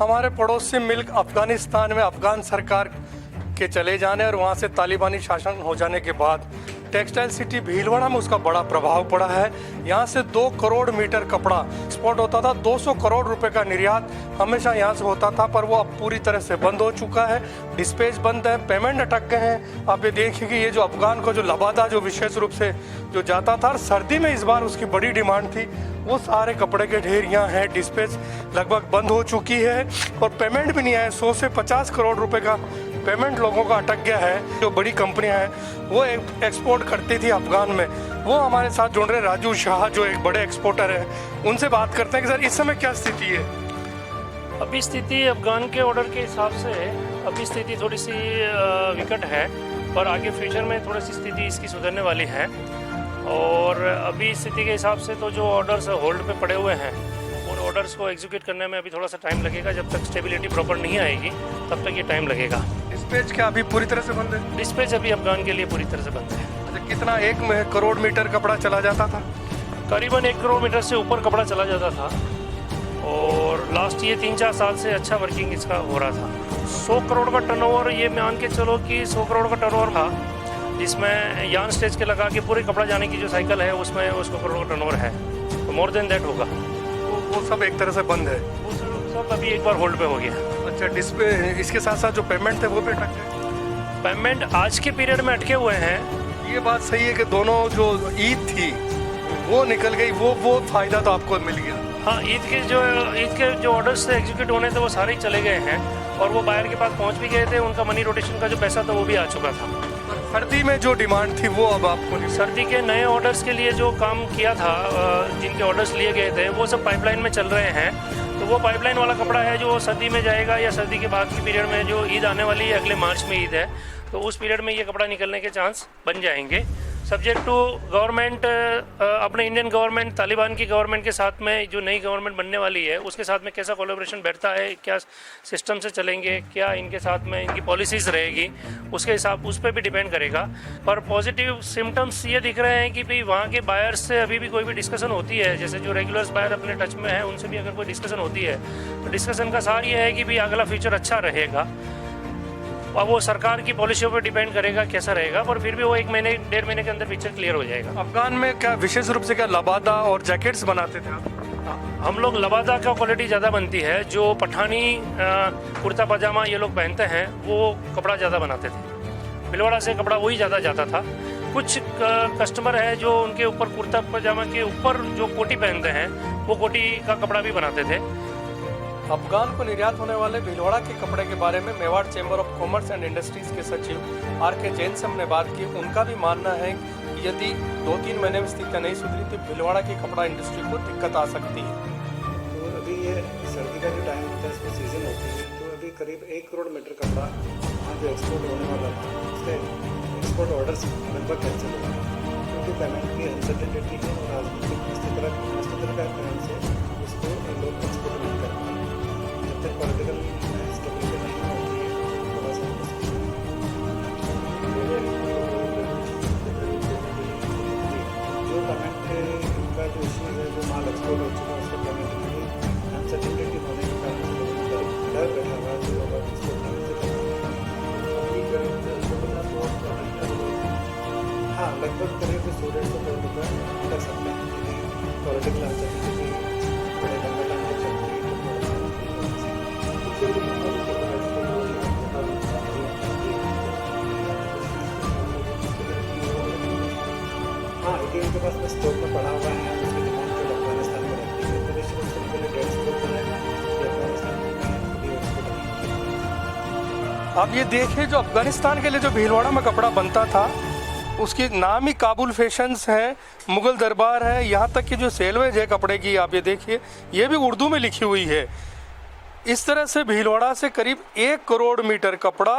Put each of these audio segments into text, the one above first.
हमारे पड़ोसी मुल्क अफगानिस्तान में अफगान सरकार के चले जाने और वहाँ से तालिबानी शासन हो जाने के बाद टेक्सटाइल सिटी भीलवाड़ा में उसका बड़ा प्रभाव पड़ा है। यहाँ से 2 करोड़ मीटर कपड़ा एक्सपोर्ट होता था। 200 करोड़ रुपए का निर्यात हमेशा यहाँ से होता था, पर वो अब पूरी तरह से बंद हो चुका है। डिस्पैच बंद है, पेमेंट अटक गए हैं। आप ये देखिए कि ये जो अफगान को जो लबादा जो विशेष रूप से जो जाता था, सर्दी में इस बार उसकी बड़ी डिमांड थी, वो सारे कपड़े के ढेर यहाँ हैं। डिस्पैच लगभग बंद हो चुकी है और पेमेंट भी नहीं आया। 100 से 50 करोड़ रुपए का पेमेंट लोगों का अटक गया है। जो बड़ी कंपनियां हैं वो एक्सपोर्ट करती थी अफगान में, वो हमारे साथ जुड़ रहे राजू शाह जो एक बड़े एक्सपोर्टर हैं, उनसे बात करते हैं कि सर इस समय क्या स्थिति है। अभी स्थिति अफगान के ऑर्डर के हिसाब से अभी स्थिति थोड़ी सी विकट है, पर आगे फ्यूचर में थोड़ी सी स्थिति इसकी सुधरने वाली है। और अभी स्थिति के हिसाब से तो जो ऑर्डर्स होल्ड पे पड़े हुए हैं उन ऑर्डर्स को एग्जीक्यूट करने में अभी थोड़ा सा टाइम लगेगा। जब तक स्टेबिलिटी प्रॉपर नहीं आएगी तब तक ये टाइम लगेगा। डिस्पैच क्या अभी पूरी तरह से बंद है? डिस्पैच अभी अफगान के लिए पूरी तरह से बंद है। अच्छा, कितना 1 करोड़ मीटर कपड़ा चला जाता था? करीबन 1 करोड़ मीटर से ऊपर कपड़ा चला जाता था और लास्ट ये 3-4 साल से अच्छा वर्किंग इसका हो रहा था। 100 करोड़ का टर्नओवर, ये मान के चलो कि 100 करोड़ का टर्नओवर था, जिसमें यार्न स्टेज के लगा के पूरे कपड़ा जाने की जो साइकिल है उसमें 100 करोड़ का टर्नओवर है, तो मोर देन दैट होगा। वो सब एक तरह से बंद है, वो सब अभी एक बार होल्ड पे हो गया। अच्छा, डिस्पे इसके साथ साथ जो पेमेंट थे वो भी अटक गए? पेमेंट आज के पीरियड में अटके हुए हैं। ये बात सही है कि दोनों जो ईद थी वो निकल गई, वो फायदा तो आपको मिल गया। हाँ, ईद के जो ऑर्डर्स थे एग्जीक्यूट होने थे वो सारे ही चले गए हैं और वो बायर के पास पहुंच भी गए थे। उनका मनी रोटेशन का जो पैसा था वो भी आ चुका था। सर्दी में जो डिमांड थी वो अब आपको नहीं? सर्दी के नए ऑर्डर्स के लिए जो काम किया था, जिनके ऑर्डर्स लिए गए थे, वो सब पाइपलाइन में चल रहे हैं। तो वो पाइपलाइन वाला कपड़ा है जो सर्दी में जाएगा या सर्दी के बाद की पीरियड में, जो ईद आने वाली है, अगले मार्च में ईद है, तो उस पीरियड में ये कपड़ा निकलने के चांस बन जाएंगे। सब्जेक्ट टू गवर्नमेंट, अपने इंडियन गवर्नमेंट तालिबान की गवर्नमेंट के साथ में जो नई गवर्नमेंट बनने वाली है उसके साथ में कैसा कोलैबोरेशन बैठता है, क्या सिस्टम से चलेंगे, क्या इनके साथ में इनकी पॉलिसीज़ रहेगी, उसके हिसाब उस पर भी डिपेंड करेगा। पर पॉजिटिव सिम्टम्स ये दिख रहे हैं कि भाई वहाँ के बायर्स से अभी भी कोई भी डिस्कशन होती है, जैसे जो रेगुलर्स बायर अपने टच में है उनसे भी अगर कोई डिस्कशन होती है तो डिस्कशन का सार ये है कि भाई अगला फ्यूचर अच्छा रहेगा। अब वो सरकार की पॉलिसियों पर डिपेंड करेगा कैसा रहेगा, पर फिर भी वो 1-1.5 महीने के अंदर पिक्चर क्लियर हो जाएगा। अफगान में क्या विशेष रूप से क्या लबादा और जैकेट्स बनाते थे आप? हम लोग लबादा का क्वालिटी ज़्यादा बनती है। जो पठानी कुर्ता पजामा ये लोग पहनते हैं वो कपड़ा ज़्यादा बनाते थे। भीलवाड़ा से कपड़ा वही ज़्यादा जाता था। कुछ कस्टमर है जो उनके ऊपर कुर्ता पजामा के ऊपर जो कोटी पहनते हैं वो कोटी का कपड़ा भी बनाते थे। अफगान को निर्यात होने वाले भीलवाड़ा के कपड़े के बारे में Mewar chamber of commerce and industries के सचिव आर के जैन से हमने बात की। उनका भी मानना है कि यदि 2-3 महीने में स्थिति नहीं सुधरी तो भीलवाड़ा की कपड़ा इंडस्ट्री को दिक्कत आ सकती है। तो अभी ये सर्दी का जो टाइम होता है, इसमें सीजन होती है, तो अभी करीब 1 करोड़ मीटर कपड़ा वहाँ जो एक्सपोर्ट होने वाला था उसके एक्सपोर्ट ऑर्डर्स लगभग कैंसिल हो गए, क्योंकि पेमेंट की अनसर्टेनिटी है और राजनीतिक तरह का कारण से उसको लोग एक्सपोर्ट नहीं कर पाए। जब तक पॉलिटिकल स्टेबिलिटी नहीं होती है थोड़ा सा जो पेमेंट का जो इशू है, जो माल एक्सपोर्ट हो चुका है उसका पेमेंट की अनसर्टेनिटी होने के कारण से लोगों का डर बैठा हुआ है, जो लोग एक्सपोर्ट नहीं से हाँ लगभग करीब 100-150 करोड़ रुपये लग सकते हैं। पॉलिटिकल अनसर्टेनिटी बड़े लंबे टाइम तक चलती है। हाँ, ATM के पास में स्टॉक में पड़ा हुआ है, उसकी डिमांड जो अफगानिस्तान में रहती है, तो निश्चित रूप से पहले 150 करोड़ है कि अफगानिस्तान में आप ये देखिए, जो अफगानिस्तान के लिए जो भीलवाड़ा में कपड़ा बनता था उसकी नाम ही काबुल फैशंस है, मुगल दरबार है, यहाँ तक कि जो सेलवेज है कपड़े की आप ये देखिए ये भी उर्दू में लिखी हुई है। इस तरह से भीलवाड़ा से करीब 1 करोड़ मीटर कपड़ा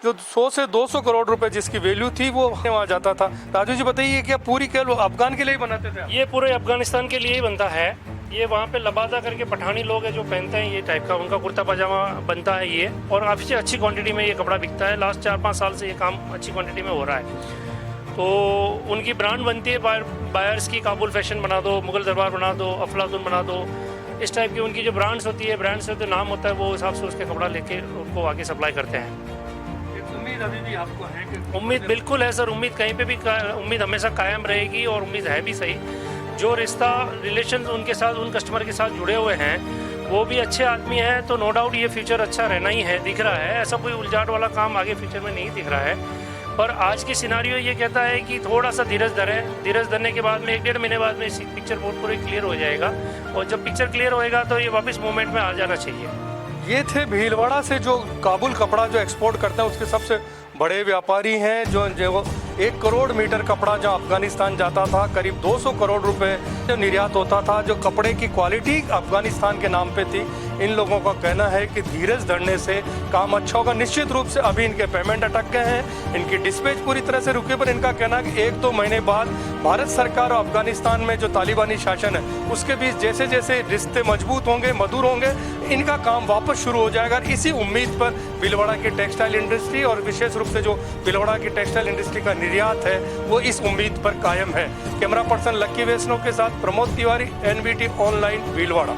जो 100 से 200 करोड़ रुपए जिसकी वैल्यू थी वो वहाँ जाता था। राजू जी बताइए, क्या पूरी क्या अफगान के लिए ही बनाते थे? ये पूरे अफगानिस्तान के लिए ही बनता है। ये वहाँ पे लबादा करके पठानी लोग हैं जो पहनते हैं ये टाइप का, उनका कुर्ता पजामा बनता है ये, और काफ़ी अच्छी क्वांटिटी में ये कपड़ा बिकता है। लास्ट 4-5 साल से ये काम अच्छी क्वांटिटी में हो रहा है। तो उनकी ब्रांड बनती है बायर्स की, काबुल फैशन बना दो, मुगल दरबार बना दो, अफलातून बना दो, इस टाइप की उनकी जो ब्रांड्स होती है, ब्रांड से तो नाम होता है, वो हिसाब से उसके कपड़ा लेके उनको आगे सप्लाई करते हैं। उम्मीद अभी भी आपको है कि उम्मीद बिल्कुल है सर, उम्मीद कहीं पे भी उम्मीद हमेशा कायम रहेगी, और उम्मीद है भी सही। जो रिश्ता रिलेशन उनके साथ, उन कस्टमर के साथ जुड़े हुए हैं, वो भी अच्छे आदमी हैं, तो नो डाउट ये फ्यूचर अच्छा रहना ही है, दिख रहा है। ऐसा कोई उलझाट वाला काम आगे फ्यूचर में नहीं दिख रहा है। पर आज की सिनारियो ये कहता है कि थोड़ा सा धीरज धरें। धीरज धरने के बाद में 1-1.5 महीने बाद में इसी पिक्चर बहुत पूरी क्लियर हो जाएगा, और जब पिक्चर क्लियर होएगा तो ये वापस मूवमेंट में आ जाना चाहिए। ये थे भीलवाड़ा से जो काबुल कपड़ा जो एक्सपोर्ट करते हैं उसके सबसे बड़े व्यापारी हैं, जो 1 करोड़ मीटर कपड़ा जो अफगानिस्तान जाता था, करीब 200 करोड़ रुपए जो निर्यात होता था, जो कपड़े की क्वालिटी अफगानिस्तान के नाम पे थी। इन लोगों का कहना है कि धीरज धरने से काम अच्छा होगा। निश्चित रूप से अभी इनके पेमेंट अटक गए हैं, इनकी डिस्पैच पूरी तरह से रुके, पर इनका कहना है कि 1-2 महीने बाद भारत सरकार और अफगानिस्तान में जो तालिबानी शासन है उसके बीच जैसे जैसे रिश्ते मजबूत होंगे, मधुर होंगे, इनका काम वापस शुरू हो जाएगा। इसी उम्मीद पर भीलवाड़ा की टेक्सटाइल इंडस्ट्री और विशेष रूप से जो भीलवाड़ा की टेक्सटाइल इंडस्ट्री का निर्यात है वो इस उम्मीद पर कायम है। कैमरा पर्सन लक्की वैष्णव के साथ प्रमोद तिवारी, NBT ऑनलाइन, भीलवाड़ा।